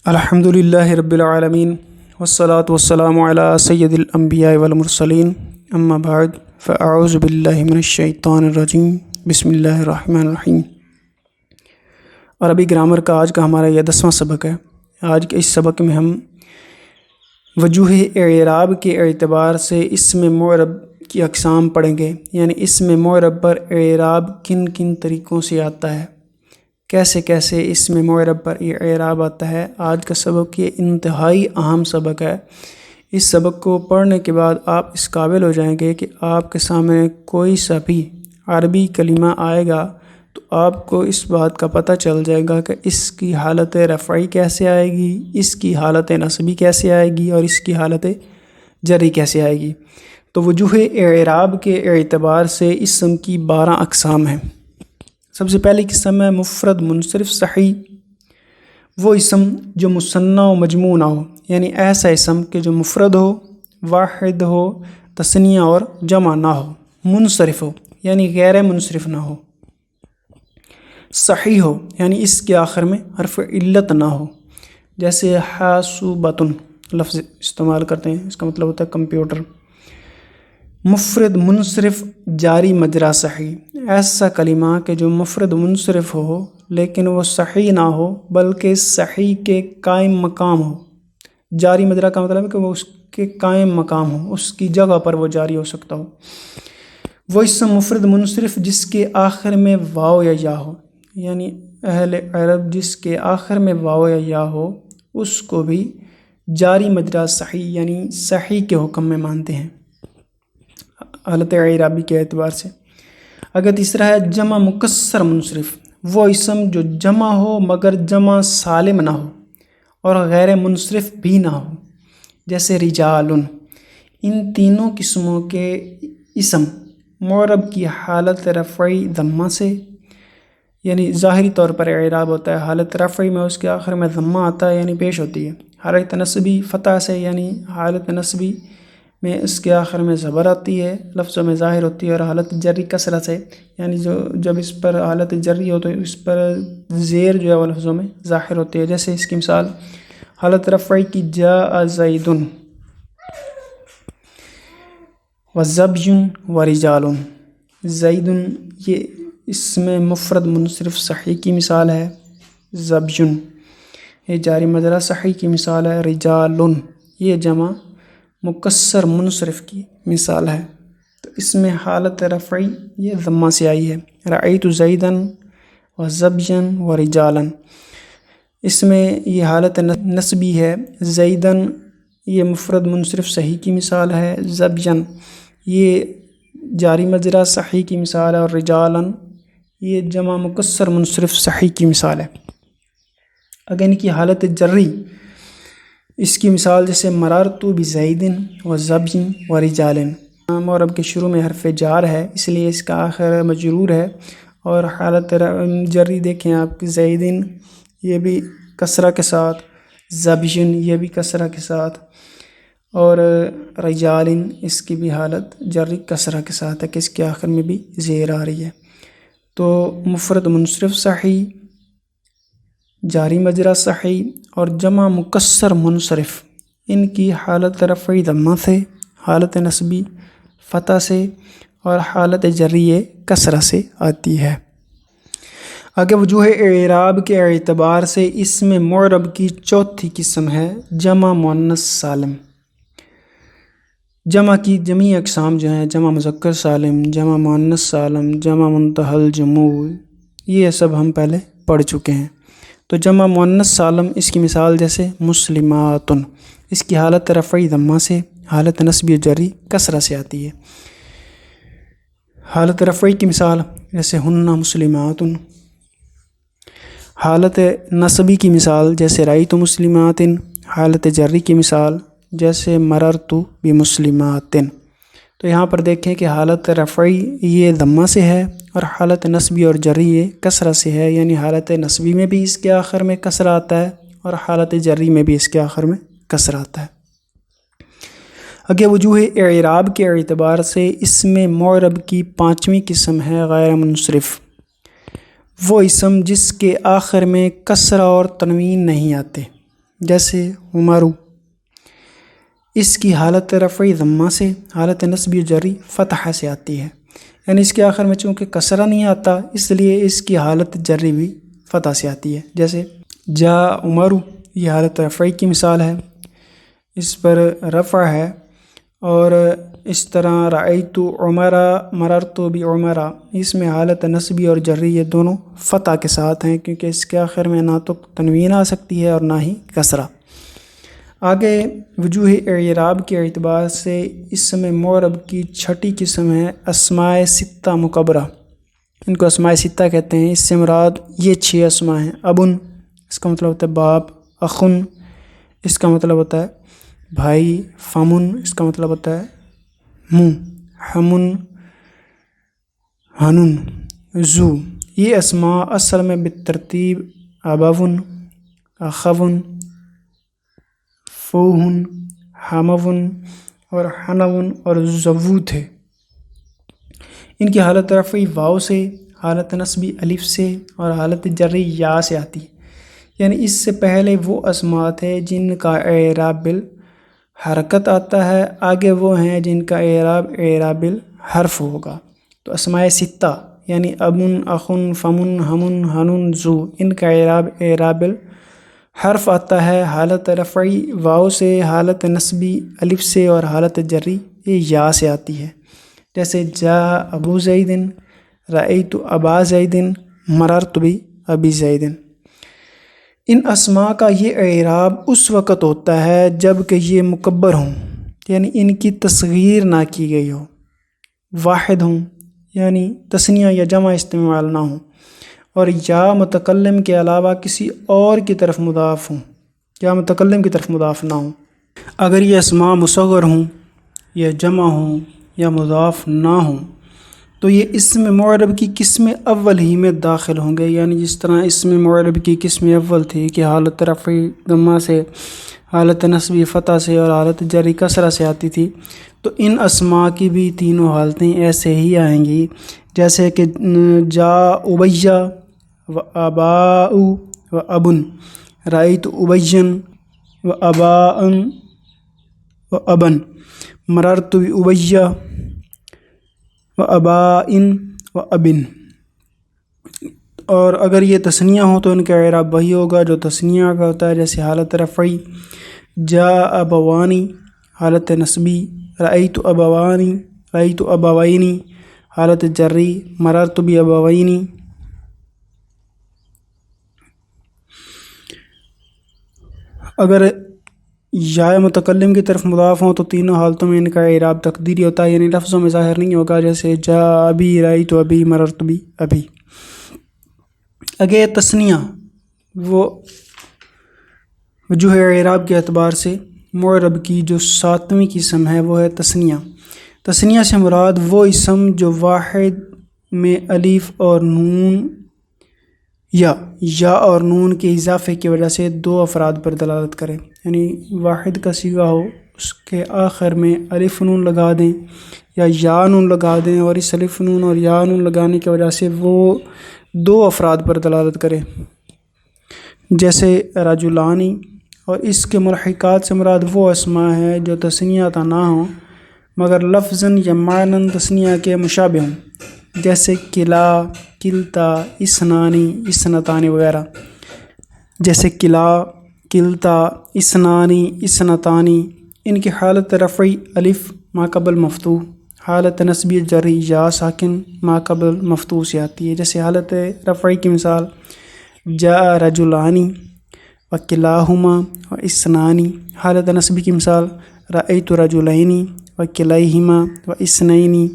الحمدللہ رب العالمین والصلاة والسلام علی سید الانبیاء والمرسلین اما بعد فاعوذ باللہ من الشیطان الرجیم بسم اللہ الرحمن الرحیم۔ عربی گرامر کا آج کا ہمارا یہ 10واں سبق ہے۔ آج کے اس سبق میں ہم وجوہ اعراب کے اعتبار سے اسم معرب کی اقسام پڑھیں گے، یعنی اسم معرب پر اعراب کن کن طریقوں سے آتا ہے، کیسے کیسے اسم معرب پر یہ اعراب آتا ہے۔ آج کا سبق یہ انتہائی اہم سبق ہے۔ اس سبق کو پڑھنے کے بعد آپ اس قابل ہو جائیں گے کہ آپ کے سامنے کوئی سا بھی عربی کلمہ آئے گا تو آپ کو اس بات کا پتہ چل جائے گا کہ اس کی حالت رفعی کیسے آئے گی، اس کی حالت نصبی کیسے آئے گی اور اس کی حالت جری کیسے آئے گی۔ تو وجوہ اعراب کے اعتبار سے اسم کی 12 اقسام ہیں۔ سب سے پہلی قسم ہے مفرد منصرف صحیح، وہ اسم جو مثنیٰ و مجموع نہ ہو، یعنی ایسا اسم کہ جو مفرد ہو، واحد ہو، تثنیہ اور جمع نہ ہو، منصرف ہو یعنی غیر منصرف نہ ہو، صحیح ہو یعنی اس کے آخر میں حرف علت نہ ہو، جیسے حاسوبۃ لفظ استعمال کرتے ہیں، اس کا مطلب ہوتا ہے کمپیوٹر۔ مفرد منصرف جاری مجرا صحیح، ایسا کلمہ کہ جو مفرد منصرف ہو لیکن وہ صحیح نہ ہو بلکہ صحیح کے قائم مقام ہو۔ جاری مجرا کا مطلب ہے کہ وہ اس کے قائم مقام ہو، اس کی جگہ پر وہ جاری ہو سکتا ہو۔ وہ اسم مفرد منصرف جس کے آخر میں واو یا یا ہو، یعنی اہل عرب جس کے آخر میں واو یا یا ہو اس کو بھی جاری مجرا صحیح یعنی صحیح کے حکم میں مانتے ہیں حالت اعرابی کے اعتبار سے۔ اگر تیسرا ہے جمع مکسر منصرف، وہ اسم جو جمع ہو مگر جمع سالم نہ ہو اور غیر منصرف بھی نہ ہو، جیسے رجال۔ ان تینوں قسموں کے اسم معرب کی حالت رفعی ضمہ سے، یعنی ظاہری طور پر اعراب ہوتا ہے، حالت رفعی میں اس کے آخر میں ضمہ آتا ہے یعنی پیش ہوتی ہے، حالت نصبی فتح سے، یعنی حالت نصبی میں اس کے آخر میں زبر آتی ہے، لفظوں میں ظاہر ہوتی ہے، اور حالت جری کسرہ سے، یعنی جب اس پر حالت جری ہو تو اس پر زیر جو ہے وہ لفظوں میں ظاہر ہوتی ہے۔ جیسے اس کی مثال حالت رفعی کی جاء زید وزبی ورجال۔ زید یہ اسم مفرد منصرف صحیح کی مثال ہے، زبی یہ جاری مجرا صحیح کی مثال ہے، رجال یہ جمع مکسر منصرف کی مثال ہے۔ تو اس میں حالت رفعی یہ ضمہ سے آئی ہے، رأیت زیدا وزبیا ورجالا۔ اس میں یہ حالت نصبی ہے، زیدا یہ مفرد منصرف صحیح کی مثال ہے، زبیا یہ جاری مجرا صحیح کی مثال ہے، اور رجالا یہ جمع مکسر منصرف صحیح کی مثال ہے۔ اگر ان کی حالت جری، اس کی مثال جیسے مررت بزید وزبی ورجال۔ معرب کے شروع میں حرف جار ہے اس لیے اس کا آخر مجرور ہے، اور حالت جری دیکھیں آپ، زیدین یہ بھی کسرہ کے ساتھ، زبین یہ بھی کسرہ کے ساتھ، اور رجالین اس کی بھی حالت جری کسرہ کے ساتھ ہے کہ اس کے آخر میں بھی زیر آ رہی ہے۔ تو مفرد منصرف صحیح، جاری مجرا صحیح اور جمع مکسر منصرف، ان کی حالت رفعی ضمہ سے، حالت نصبی فتح سے اور حالت جری کسرہ سے آتی ہے۔ آگے وجوہ اعراب کے اعتبار سے اسم معرب کی چوتھی قسم ہے جمع مؤنث سالم۔ جمع کی جمعی اقسام جو ہیں، جمع مذکر سالم، جمع مؤنث سالم، جمع منتہی الجموع، یہ سب ہم پہلے پڑھ چکے ہیں۔ تو جمع مؤنث سالم اس کی مثال جیسے مسلمات، اس کی حالت رفعی ضمہ سے، حالت نصبی و جری کسرہ سے آتی ہے۔ حالت رفعی کی مثال جیسے ہن مسلمات، حالت نصبی کی مثال جیسے رأیت مسلمات، حالت جری کی مثال جیسے مررت بمسلمات۔ تو یہاں پر دیکھیں کہ حالت رفعی یہ ضمہ سے ہے اور حالت نصبی اور جری یہ کسرہ سے ہے، یعنی حالت نصبی میں بھی اس کے آخر میں کسرہ آتا ہے اور حالت جری میں بھی اس کے آخر میں کسرہ آتا ہے۔ اگے وجوہ اعراب کے اعتبار سے اسم معرب کی 5ویں قسم ہے غیر منصرف، وہ اسم جس کے آخر میں کسرہ اور تنوین نہیں آتے، جیسے عمرو، اس کی حالت رفعی ضمہ سے، حالت نصبی جری فتح سے آتی ہے، یعنی اس کے آخر میں چونکہ کسرہ نہیں آتا اس لیے اس کی حالت جری بھی فتح سے آتی ہے۔ جیسے جا عمرو، یہ حالت رفعی کی مثال ہے، اس پر رفع ہے، اور اس طرح رأیت عمرا مررت بعمرا، اس میں حالت نصبی اور جری یہ دونوں فتح کے ساتھ ہیں، کیونکہ اس کے آخر میں نہ تو تنوین آ سکتی ہے اور نہ ہی کسرہ۔ آگے وجوہ اعراب کے اعتبار سے اسم معرب کی چھٹی قسم ہے اسماء ستہ مکبرہ، ان کو اسماء ستہ کہتے ہیں۔ اس سے مراد یہ 6 اسماء ہیں۔ ابن، اس کا مطلب ہوتا ہے باپ، اخن، اس کا مطلب ہوتا ہے بھائی، فمن، اس کا مطلب ہوتا ہے منہ، ہمن، ہنن، زو، یہ اسماء اصل میں بالترتیب ابون، اخون، فوہن، ہمون اور حنون اور زوو تھے۔ ان کی حالت رفعی واو سے، حالت نصبی الف سے اور حالت جری یا سے آتی ہے، یعنی اس سے پہلے وہ اسماء تھے جن کا اعراب بالحرکت آتا ہے، آگے وہ ہیں جن کا اعراب بالحرف ہوگا۔ تو اسماء ستہ یعنی ابن، اخن، فمن، ہمن، ہنن، زو، ان کا اعراب بالحرف آتا ہے، حالت رفعی واو سے، حالت نصبی الف سے اور حالت جری یا سے آتی ہے۔ جیسے جا ابو زید، رأیت ابا زید، مررت بابی زید۔ ان اسماء کا یہ اعراب اس وقت ہوتا ہے جب کہ یہ مکبر ہوں، یعنی ان کی تصغیر نہ کی گئی ہو، واحد ہوں یعنی تثنیہ یا جمع استعمال نہ ہوں، اور یا متکلم کے علاوہ کسی اور کی طرف مضاف ہوں، یا متکلم کی طرف مضاف نہ ہوں۔ اگر یہ اسماء مصغر ہوں یا جمع ہوں یا مضاف نہ ہوں تو یہ اسم معرب کی قسم اول ہی میں داخل ہوں گے، یعنی جس طرح اسم معرب کی قسم اول تھی کہ حالت رفعی ضمہ سے، حالت نصبی فتح سے اور حالت جری کسرہ سے آتی تھی، تو ان اسماء کی بھی تینوں حالتیں ایسے ہی آئیں گی، جیسے کہ جا ابیہ و اباء و ابن، رأیت ابین و اباء و ابن، مررت بابیہ و ابائن و ابن۔ اور اگر یہ تثنیہ ہو تو ان کا اعراب وہی ہوگا جو تثنیہ کا ہوتا ہے، جیسے حالت رفعی جا ابوانی، حالت نصبی رأیت ابوانی، رأیت ابوینی، حالت جری مررت بابوینی۔ اگر یا متکلم کی طرف مضاف ہوں تو تینوں حالتوں میں ان کا اعراب تقدیری ہوتا ہے، یعنی لفظوں میں ظاہر نہیں ہوگا، جیسے جا ابی، رأیت ابی، مررت بی ابی۔ اگے تثنیہ، وہ وجوہ اعراب کے اعتبار سے معرب کی جو 7ویں قسم ہے وہ ہے تثنیہ۔ تثنیہ سے مراد وہ اسم جو واحد میں الف اور نون یا اور نون کے اضافے کی وجہ سے 2 افراد پر دلالت کرے، یعنی واحد کا صیغہ ہو، اس کے آخر میں الف نون لگا دیں یا نون لگا دیں، اور اس الف نون اور یا نون لگانے کی وجہ سے وہ 2 افراد پر دلالت کرے، جیسے رجلانی۔ اور اس کے ملحقات سے مراد وہ اسماء ہے جو تثنیہ تا نہ ہوں مگر لفظاً یا معناً تثنیہ کے مشابہ ہوں، جیسے کلا، کلتا، اسنانی، اسنتانی وغیرہ۔ جیسے کلا، کلتا، اسنانی، اسنتانی، ان کی حالت رفعی الف ما قبل مفتوح، حالت نصبی جری یا ساکن ما قبل مفتوح سے آتی ہے۔ جیسے حالت رفعی کی مثال جاء رجلانی و کلاہما و اسنانی، حالت نصبی کی مثال رأیت رجلینی و کلیہما و اسنینی،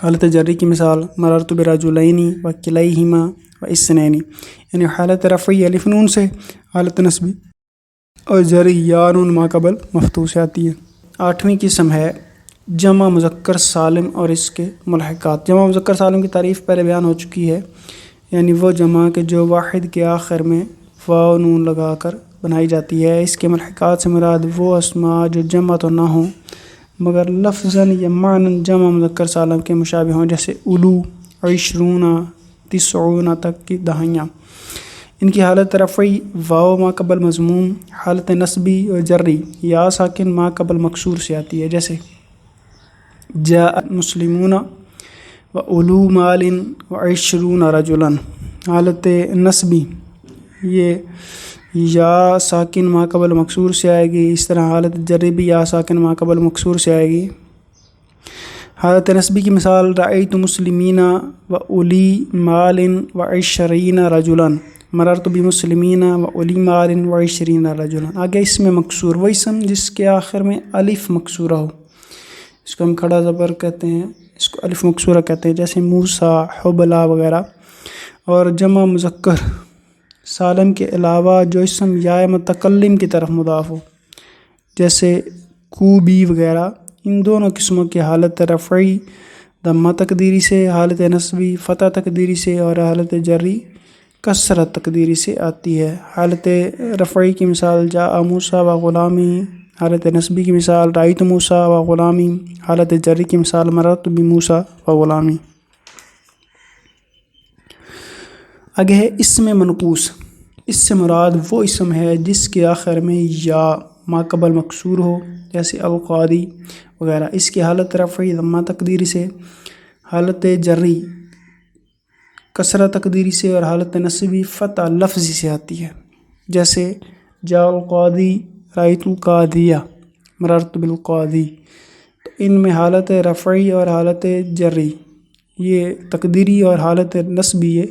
حالت جری کی مثال مررت برجلینی و کلیہما و اسنینی۔ یعنی حالت رفعی الف نون سے، حالت نصبی اور جری یا نون ما قبل مفتوح سے آتی ہے۔ 8ویں قسم ہے جمع مذکر سالم اور اس کے ملحقات۔ جمع مذکر سالم کی تعریف پہلے بیان ہو چکی ہے، یعنی وہ جمع کہ جو واحد کے آخر میں واو نون لگا کر بنائی جاتی ہے۔ اس کے ملحقات سے مراد وہ اسماء جو جمع تو نہ ہوں مگر لفظاً یا معناً جمع مذکر سالم کے مشابہ ہوں، جیسے الو، عشرون، تسعون تک کی دہائیاں۔ ان کی حالت رفعی واو ما قبل مضموم، حالت نصبی اور جری یا ساکن ما قبل مکسور سے آتی ہے، جیسے جاء مسلمون و اولو مال و عشرون رجلا۔ حالت نصبی یہ یا ساکن ما قبل مکسور سے آئے گی، اس طرح حالت جری بھی یا ساکن ما قبل مکسور سے آئے گی۔ حالت نصبی کی مثال رأیت مسلمین و اولی مال و عشرین رجلا، مررت بمسلمین و اولی مال و عشرین رجلا۔ آگے اس میں مکسور وہ اسم جس کے آخر میں الف مکسورہ ہو، اس کو ہم کھڑا زبر کہتے ہیں، اس کو الف مکسورہ کہتے ہیں، جیسے موسیٰ، حبلا وغیرہ۔ اور جمع مذکر سالم کے علاوہ جو اسم یا متکلم کی طرف مضاف ہو، جیسے کوبی وغیرہ، ان دونوں قسموں کی حالت رفعی ضمہ تقدیری سے، حالت نصبی فتح تقدیری سے، اور حالت جری کسرت تقدیری سے آتی ہے۔ حالت رفعی کی مثال جاء موسیٰ و غلامی، حالت نصبی کی مثال رأیت موسیٰ و غلامی، حالت جری کی مثال مررت بموسیٰ و غلامی۔ آگے ہے اسم منقوص۔ اس سے مراد وہ اسم ہے جس کے آخر میں یا ما قبل مکسور ہو، جیسے القاضی وغیرہ۔ اس کی حالت رفعی ضمہ تقدیری سے، حالت جری کسرہ تقدیری سے، اور حالت نصبی فتح لفظی سے آتی ہے، جیسے جاء القاضی رأیت القاضیہ مررت بالقاضی۔ تو ان میں حالت رفعی اور حالت جری یہ تقدیری، اور حالت نصبی یہ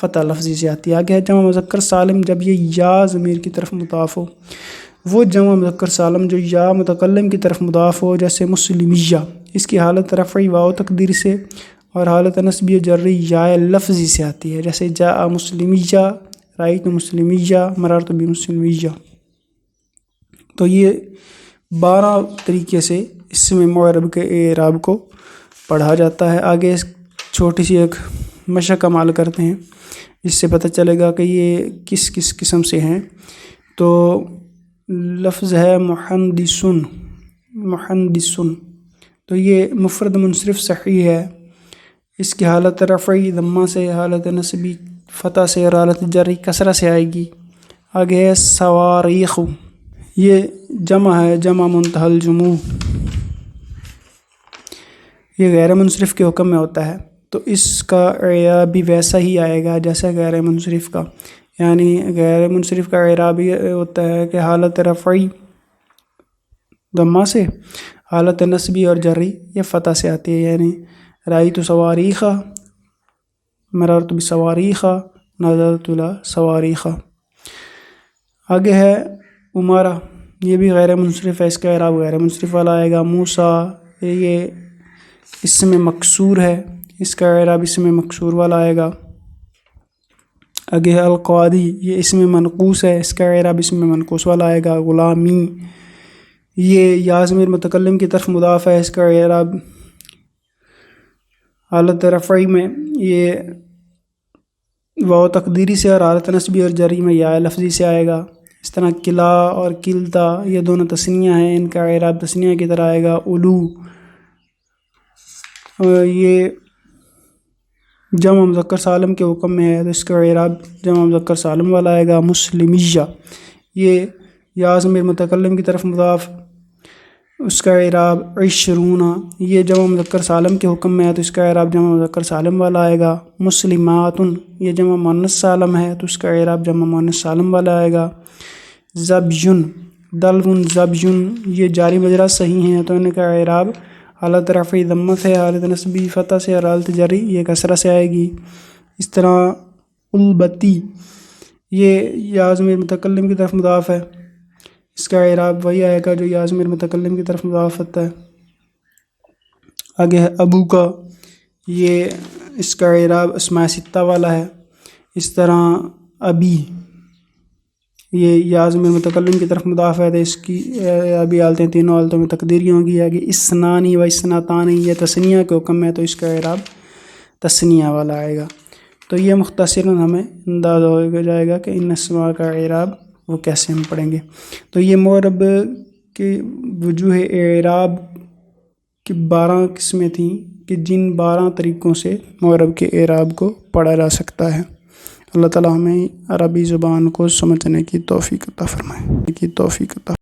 فتح لفظی سے آتی ہے۔ آگے ہے جمع مذکر سالم، جب یہ یا ضمیر کی طرف مضاف ہو۔ وہ جمع مذکر سالم جو یا متکلم کی طرف مضاف ہو، جیسے مسلمیہ، اس کی حالت رفعی واو تقدیر سے، اور حالت نصبی و جری یا لفظی سے آتی ہے، جیسے جاء مسلمیہ رأیت مسلمیہ مررت بمسلمیہ۔ تو یہ 12 طریقے سے اسم معرب کے اعراب کو پڑھا جاتا ہے۔ آگے چھوٹی سی ایک مشق عمل کرتے ہیں، اس سے پتہ چلے گا کہ یہ کس کس قسم سے ہیں۔ تو لفظ ہے محندثن، محندثن، تو یہ مفرد منصرف صحیح ہے، اس کی حالت رفعی ضمہ سے، حالت نصبی فتح سے، اور حالت جری کسرہ سے آئے گی۔ آگے ہے صواریخ، یہ جمع ہے، جمع منتہی الجموع، یہ غیر منصرف کے حکم میں ہوتا ہے، تو اس کا اعراب بھی ویسا ہی آئے گا جیسا غیر منصرف کا، یعنی غیر منصرف کا اعراب یہ ہوتا ہے کہ حالت رفعی ضمہ سے، حالت نصبی اور جری یہ فتح سے آتی ہے، یعنی رأیت صواریخ مررت بصواریخ نظرت الی صواریخ۔ آگے ہے عمارہ، یہ بھی غیر منصرف ہے، اس کا اعراب غیر منصرف والا آئے گا۔ موسیٰ یہ اسم مکسور ہے، اس کا اعراب اسم مکسور والا آئے گا۔ آگے ہے القاضی، یہ اسم منقوص ہے، اس کا اعراب اسم منقوص والا آئے گا۔ غلامی، یہ یا ضمیر متکلم کی طرف مضاف ہے، اس کا اعراب حالت رفعی میں یہ واو تقدیری سے، اور حالت نصبی اور جری میں یا لفظی سے آئے گا۔ اس طرح کلا اور کلتا یہ دونوں تثنیہ ہیں، ان کا اعراب تثنیہ کی طرح آئے گا۔ اولو یہ جمع مذکر سالم کے حکم میں ہے، تو اس کا اعراب جمع مذکر سالم والا آئے گا۔ مسلمیہ، یہ یا ضمیر متکلم کی طرف مضاف، اس کا اعراب عشرون، یہ جمع مذکر سالم کے حکم میں ہے، تو اس کا اعراب جمع مذکر سالم والا آئے گا۔ مسلمات، یہ جمع مؤنث سالم ہے، تو اس کا اعراب جمع مؤنث سالم والا آئے گا۔ زبیٌ، دلون زبیٌ، یہ جاری مجرا صحیح ہیں، تو ان کا اعراب حالت رفعی ضمہ سے، حالت نصبی فتح سے، اور حالت جری یہ کسرہ سے آئے گی۔ اس طرح البتی، یہ یا ضمیر متکلم کی طرف مضاف ہے، اس کا اعراب وہی آئے گا جو یا ضمیر متکلم کی طرف مضاف ہوتا ہے۔ آگے ہے ابو کا، یہ اس کا اعراب اسماء ستہ والا ہے۔ اس طرح ابی، یہ یا ضمیر متکلم کی طرف مضاف ہے، تو اس کی ابھی حالتیں تینوں حالتوں میں تقدیری ہوں گی۔ آگے اسنانی و اسناتانی، یہ تثنیہ کے حکم ہے، تو اس کا اعراب تثنیہ والا آئے گا۔ تو یہ مختصراً ہمیں اندازہ ہو جائے گا کہ ان اسماء کا اعراب وہ کیسے ہم پڑھیں گے۔ تو یہ معرب کے وجوہ اعراب کی 12 قسمیں تھیں کہ جن 12 طریقوں سے معرب کے اعراب کو پڑھا جا سکتا ہے۔ اللہ تعالیٰ ہمیں عربی زبان کو سمجھنے کی توفیق عطا فرمائے.